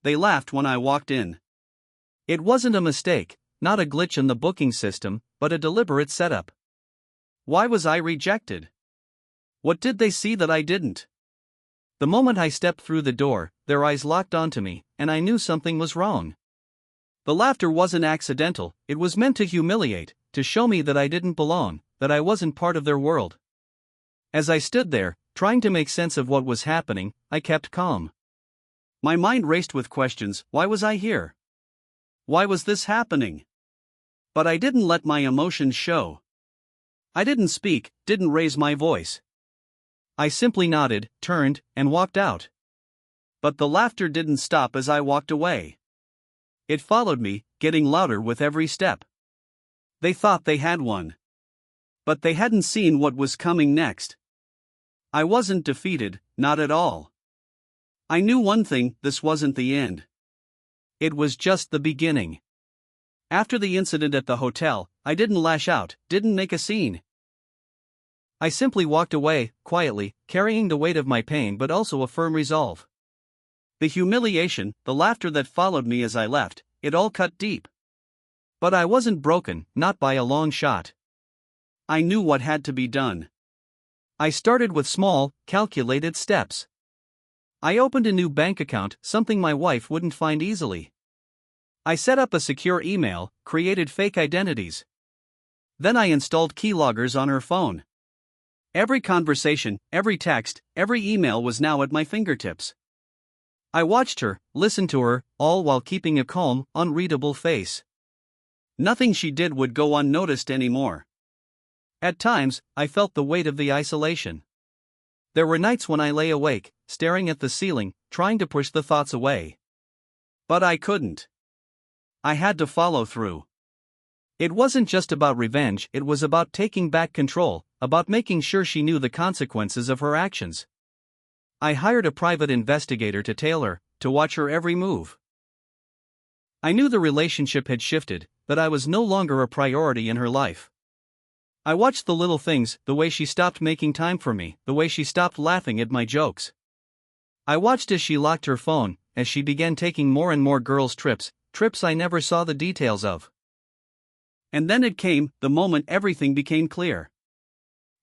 they laughed when I walked in. It wasn't a mistake, not a glitch in the booking system, but a deliberate setup. Why was I rejected? What did they see that I didn't? The moment I stepped through the door, their eyes locked onto me, and I knew something was wrong. The laughter wasn't accidental, it was meant to humiliate, to show me that I didn't belong, that I wasn't part of their world. As I stood there, trying to make sense of what was happening, I kept calm. My mind raced with questions. Why was I here? Why was this happening? But I didn't let my emotions show. I didn't speak, didn't raise my voice. I simply nodded, turned, and walked out. But the laughter didn't stop as I walked away. It followed me, getting louder with every step. They thought they had won. But they hadn't seen what was coming next. I wasn't defeated, not at all. I knew one thing: this wasn't the end. It was just the beginning. After the incident at the hotel, I didn't lash out, didn't make a scene. I simply walked away, quietly, carrying the weight of my pain but also a firm resolve. The humiliation, the laughter that followed me as I left, it all cut deep. But I wasn't broken, not by a long shot. I knew what had to be done. I started with small, calculated steps. I opened a new bank account, something my wife wouldn't find easily. I set up a secure email, created fake identities. Then I installed keyloggers on her phone. Every conversation, every text, every email was now at my fingertips. I watched her, listened to her, all while keeping a calm, unreadable face. Nothing she did would go unnoticed anymore. At times, I felt the weight of the isolation. There were nights when I lay awake, staring at the ceiling, trying to push the thoughts away. But I couldn't. I had to follow through. It wasn't just about revenge, it was about taking back control, about making sure she knew the consequences of her actions. I hired a private investigator to tail her, to watch her every move. I knew the relationship had shifted, that I was no longer a priority in her life. I watched the little things, the way she stopped making time for me, the way she stopped laughing at my jokes. I watched as she locked her phone, as she began taking more and more girls' trips I never saw the details of. And then it came, the moment everything became clear.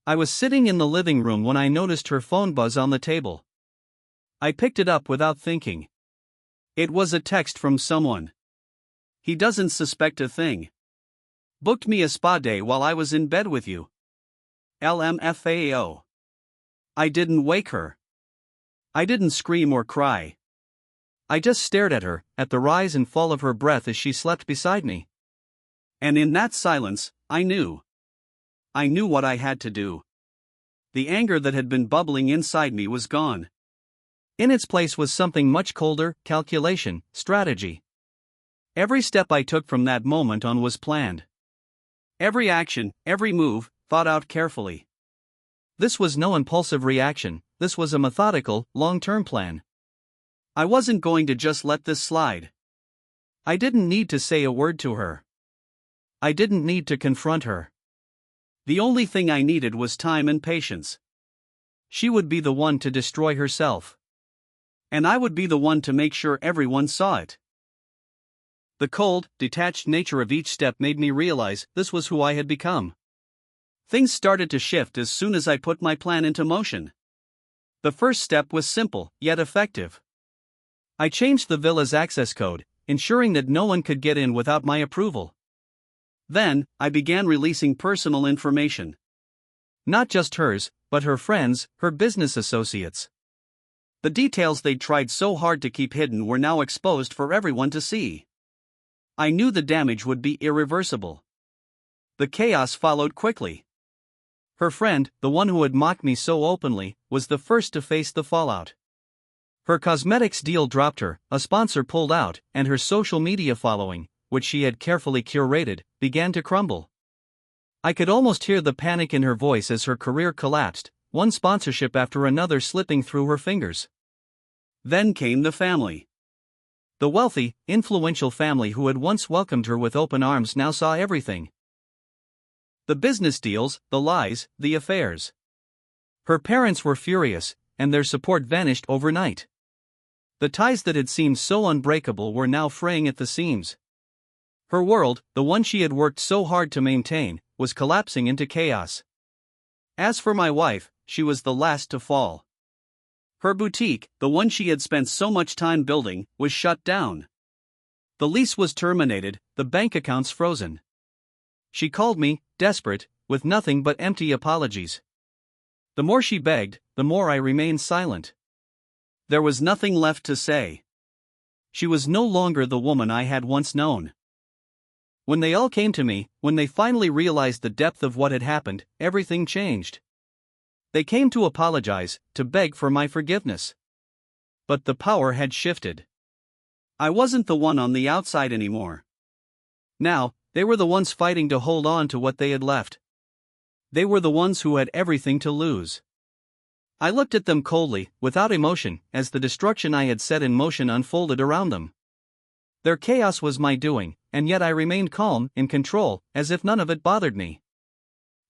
I was sitting in the living room when I noticed her phone buzz on the table. I picked it up without thinking. It was a text from someone. He doesn't suspect a thing. Booked me a spa day while I was in bed with you. LMFAO. I didn't wake her. I didn't scream or cry. I just stared at her, at the rise and fall of her breath as she slept beside me. And in that silence, I knew. I knew what I had to do. The anger that had been bubbling inside me was gone. In its place was something much colder: calculation, strategy. Every step I took from that moment on was planned. Every action, every move, thought out carefully. This was no impulsive reaction, this was a methodical, long-term plan. I wasn't going to just let this slide. I didn't need to say a word to her. I didn't need to confront her. The only thing I needed was time and patience. She would be the one to destroy herself. And I would be the one to make sure everyone saw it. The cold, detached nature of each step made me realize this was who I had become. Things started to shift as soon as I put my plan into motion. The first step was simple, yet effective. I changed the villa's access code, ensuring that no one could get in without my approval. Then, I began releasing personal information. Not just hers, but her friends, her business associates. The details they'd tried so hard to keep hidden were now exposed for everyone to see. I knew the damage would be irreversible. The chaos followed quickly. Her friend, the one who had mocked me so openly, was the first to face the fallout. Her cosmetics deal dropped her, a sponsor pulled out, and her social media following, which she had carefully curated, began to crumble. I could almost hear the panic in her voice as her career collapsed, one sponsorship after another slipping through her fingers. Then came the family. The wealthy, influential family who had once welcomed her with open arms now saw everything. The business deals, the lies, the affairs. Her parents were furious, and their support vanished overnight. The ties that had seemed so unbreakable were now fraying at the seams. Her world, the one she had worked so hard to maintain, was collapsing into chaos. As for my wife, she was the last to fall. Her boutique, the one she had spent so much time building, was shut down. The lease was terminated, the bank accounts frozen. She called me, desperate, with nothing but empty apologies. The more she begged, the more I remained silent. There was nothing left to say. She was no longer the woman I had once known. When they all came to me, when they finally realized the depth of what had happened, everything changed. They came to apologize, to beg for my forgiveness. But the power had shifted. I wasn't the one on the outside anymore. Now, they were the ones fighting to hold on to what they had left. They were the ones who had everything to lose. I looked at them coldly, without emotion, as the destruction I had set in motion unfolded around them. Their chaos was my doing, and yet I remained calm, in control, as if none of it bothered me.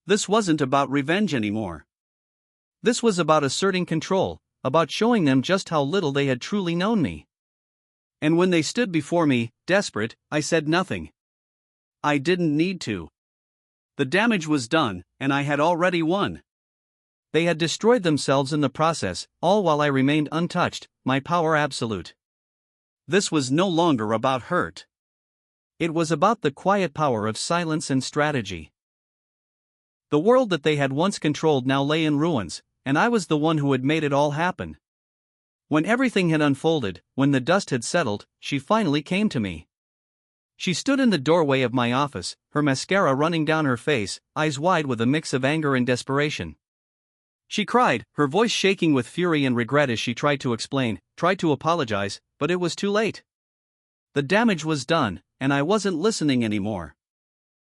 This wasn't about revenge anymore. This was about asserting control, about showing them just how little they had truly known me. And when they stood before me, desperate, I said nothing. I didn't need to. The damage was done, and I had already won. They had destroyed themselves in the process, all while I remained untouched, my power absolute. This was no longer about hurt. It was about the quiet power of silence and strategy. The world that they had once controlled now lay in ruins, and I was the one who had made it all happen. When everything had unfolded, when the dust had settled, she finally came to me. She stood in the doorway of my office, her mascara running down her face, eyes wide with a mix of anger and desperation. She cried, her voice shaking with fury and regret as she tried to explain, tried to apologize, but it was too late. The damage was done, and I wasn't listening anymore.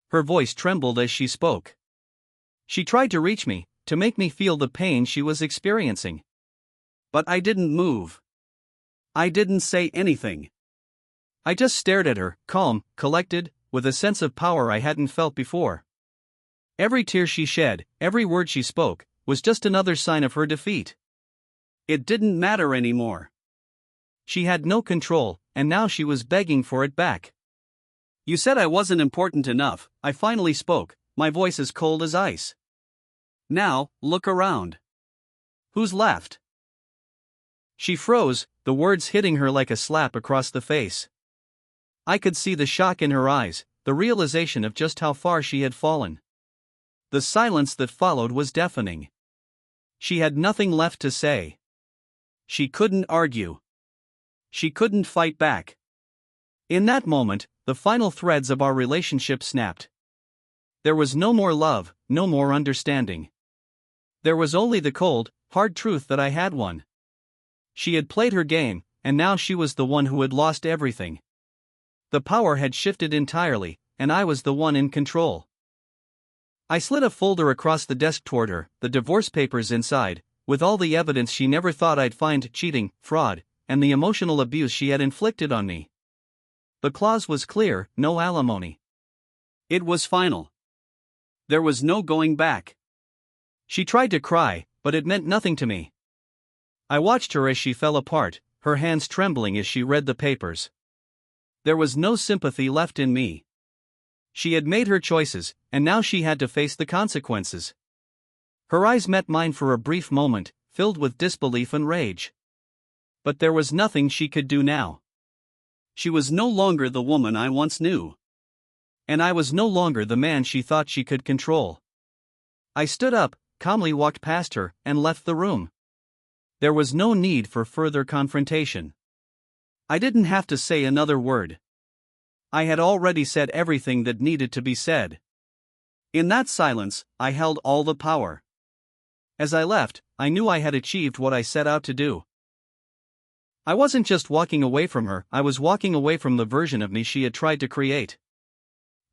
Her voice trembled as she spoke. She tried to reach me, to make me feel the pain she was experiencing. But I didn't move. I didn't say anything. I just stared at her, calm, collected, with a sense of power I hadn't felt before. Every tear she shed, every word she spoke, was just another sign of her defeat. It didn't matter anymore. She had no control, and now she was begging for it back. You said I wasn't important enough, I finally spoke, my voice as cold as ice. Now, look around. Who's left? She froze, the words hitting her like a slap across the face. I could see the shock in her eyes, the realization of just how far she had fallen. The silence that followed was deafening. She had nothing left to say. She couldn't argue. She couldn't fight back. In that moment, the final threads of our relationship snapped. There was no more love, no more understanding. There was only the cold, hard truth that I had won. She had played her game, and now she was the one who had lost everything. The power had shifted entirely, and I was the one in control. I slid a folder across the desk toward her, the divorce papers inside, with all the evidence she never thought I'd find: cheating, fraud, and the emotional abuse she had inflicted on me. The clause was clear: no alimony. It was final. There was no going back. She tried to cry, but it meant nothing to me. I watched her as she fell apart, her hands trembling as she read the papers. There was no sympathy left in me. She had made her choices, and now she had to face the consequences. Her eyes met mine for a brief moment, filled with disbelief and rage. But there was nothing she could do now. She was no longer the woman I once knew. And I was no longer the man she thought she could control. I stood up, calmly walked past her, and left the room. There was no need for further confrontation. I didn't have to say another word. I had already said everything that needed to be said. In that silence, I held all the power. As I left, I knew I had achieved what I set out to do. I wasn't just walking away from her, I was walking away from the version of me she had tried to create.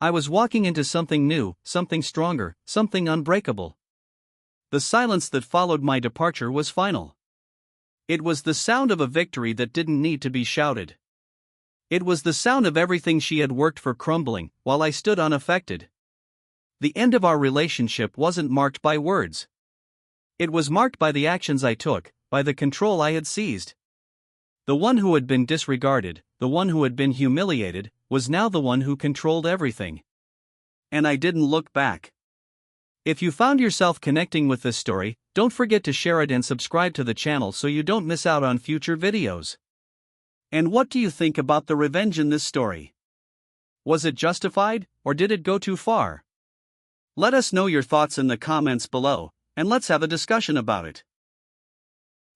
I was walking into something new, something stronger, something unbreakable. The silence that followed my departure was final. It was the sound of a victory that didn't need to be shouted. It was the sound of everything she had worked for crumbling, while I stood unaffected. The end of our relationship wasn't marked by words. It was marked by the actions I took, by the control I had seized. The one who had been disregarded, the one who had been humiliated, was now the one who controlled everything. And I didn't look back. If you found yourself connecting with this story, don't forget to share it and subscribe to the channel so you don't miss out on future videos. And what do you think about the revenge in this story? Was it justified, or did it go too far? Let us know your thoughts in the comments below, and let's have a discussion about it.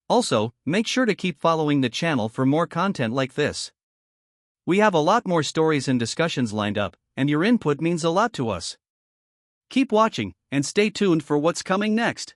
Also, make sure to keep following the channel for more content like this. We have a lot more stories and discussions lined up, and your input means a lot to us. Keep watching, and stay tuned for what's coming next.